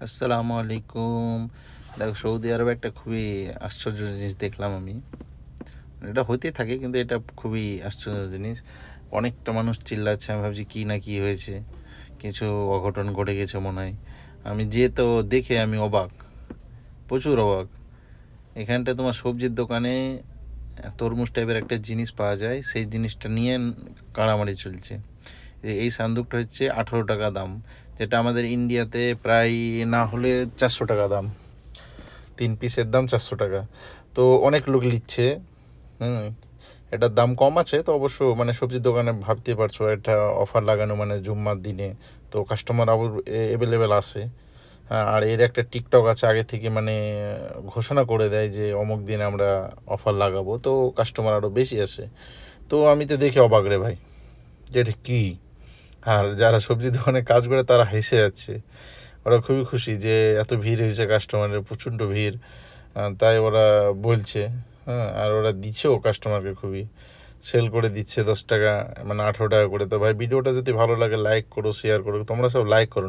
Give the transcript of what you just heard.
আসসালামু আলাইকুম। দেখো, সৌদি আরবে একটা খুবই আশ্চর্য জিনিস দেখলাম আমি। এটা হতেই থাকে, কিন্তু এটা খুবই আশ্চর্য জিনিস। অনেকটা মানুষ চিল্লাচ্ছে, আমি ভাবছি কী না কী হয়েছে, কিছু অঘটন ঘটে গেছে মনে হয়। আমি তো দেখে আমি অবাক, প্রচুর অবাক। এখানটা তোমার সবজির দোকানে তরমুজ টাইপের একটা জিনিস পাওয়া যায়, সেই জিনিসটা নিয়ে কাড়ামাড়ি চলছে। এই সান্দুকটা হচ্ছে 18 টাকা দাম, যেটা আমাদের ইন্ডিয়াতে প্রায় না হলে 400 টাকা দাম। 3 পিসের দাম 400 টাকা। তো অনেক লোক নিচ্ছে। হুম, এটার দাম কম আছে তো অবশ্য, মানে সবজির দোকানে ভাবতে পারছো এটা অফার লাগানো মানে জুম্মার দিনে, তো কাস্টমার আবার অ্যাভেলেবেল আছে। হ্যাঁ, আর এর একটা টিকটক আছে আগে থেকে, মানে ঘোষণা করে দেয় যে অমুক দিন আমরা অফার লাগাবো, তো কাস্টমার আরও বেশি আসে। তো আমি তো দেখে অবাক রে ভাই, যে এটা কী। আর যারা সবজি দোকানে কাজ করে তারা হেসে যাচ্ছে, ওরা খুবই খুশি যে এত ভিড় হয়েছে, কাস্টমারের প্রচণ্ড ভিড়। তাই ওরা বলছে। হ্যাঁ, আর ওরা দিচ্ছেও কাস্টমারকে, খুবই সেল করে দিচ্ছে 10 টাকা, মানে 18 টাকা করে। তো ভাই, ভিডিওটা যদি ভালো লাগে লাইক করো, শেয়ার করো, তোমরা সব লাইক করো।